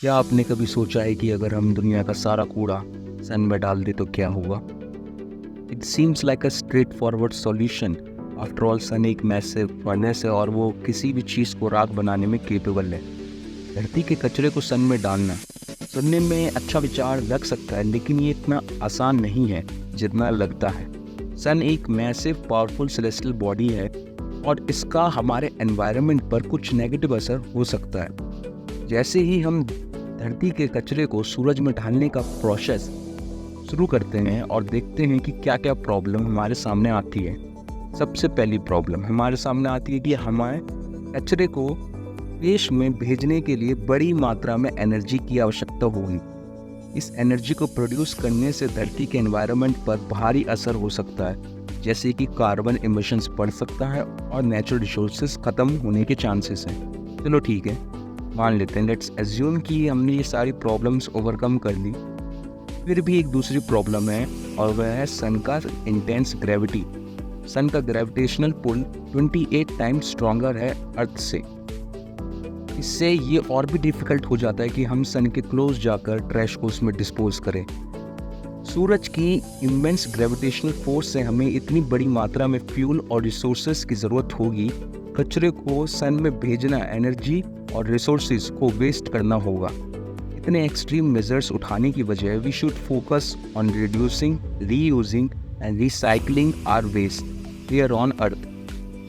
क्या आपने कभी सोचा है कि अगर हम दुनिया का सारा कूड़ा सन में डाल दें तो क्या होगा? It seems like a straightforward solution. After all sun एक मैसिव फर्नेस है और वो किसी भी चीज़ को राख बनाने में केपेबल है। धरती के कचरे को सन में डालना सुनने में अच्छा विचार लग सकता है, लेकिन ये इतना आसान नहीं है जितना लगता है। सन एक मैसिव पावरफुल सेलेस्टियल बॉडी है और इसका हमारे एनवायरनमेंट पर कुछ नेगेटिव असर हो सकता है। जैसे ही हम धरती के कचरे को सूरज में डालने का प्रोसेस शुरू करते हैं और देखते हैं कि क्या क्या प्रॉब्लम हमारे सामने आती है। सबसे पहली प्रॉब्लम हमारे सामने आती है कि हमारे कचरे को देश में भेजने के लिए बड़ी मात्रा में एनर्जी की आवश्यकता होगी। इस एनर्जी को प्रोड्यूस करने से धरती के एनवायरनमेंट पर भारी असर हो सकता है, जैसे कि कार्बन इमिशंस बढ़ सकता है और नेचुरल रिसोर्सेज खत्म होने के चांसेस हैं। चलो ठीक है, मान लेते हैं, लेट्स एज्यूम कि हमने ये सारी प्रॉब्लम्स ओवरकम कर ली। फिर भी एक दूसरी प्रॉब्लम है और वह है सन का इंटेंस ग्रेविटी। सन का ग्रेविटेशनल पुल 28 टाइम्स स्ट्रॉन्गर है अर्थ से। इससे ये और भी डिफ़िकल्ट हो जाता है कि हम सन के क्लोज जाकर ट्रैश को उसमें डिस्पोज करें। सूरज की इमेंस ग्रेविटेशनल फोर्स से हमें इतनी बड़ी मात्रा में फ्यूल और रिसोर्सेज की ज़रूरत होगी। कचरे को सन में भेजना एनर्जी और रिसोर्सेज को वेस्ट करना होगा। इतने एक्सट्रीम मेजर्स उठाने की बजाय we should focus on reducing, reusing and recycling our waste here on earth.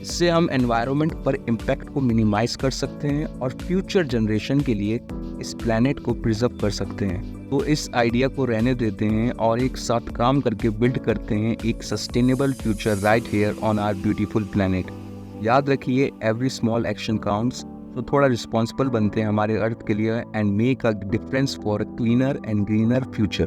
इससे हम एनवायरनमेंट पर इम्पैक्ट को मिनिमाइज कर सकते हैं और फ्यूचर जनरेशन के लिए इस प्लैनेट को प्रिजर्व कर सकते हैं। तो इस आइडिया को रहने देते हैं और एक साथ काम करके बिल्ड करते हैं एक sustainable future right here on our beautiful planet. याद रखिए, एवरी स्मॉल एक्शन काउंट्स। तो थोड़ा रिस्पॉन्सिबल बनते हैं हमारे अर्थ के लिए and make a difference for a cleaner and greener future.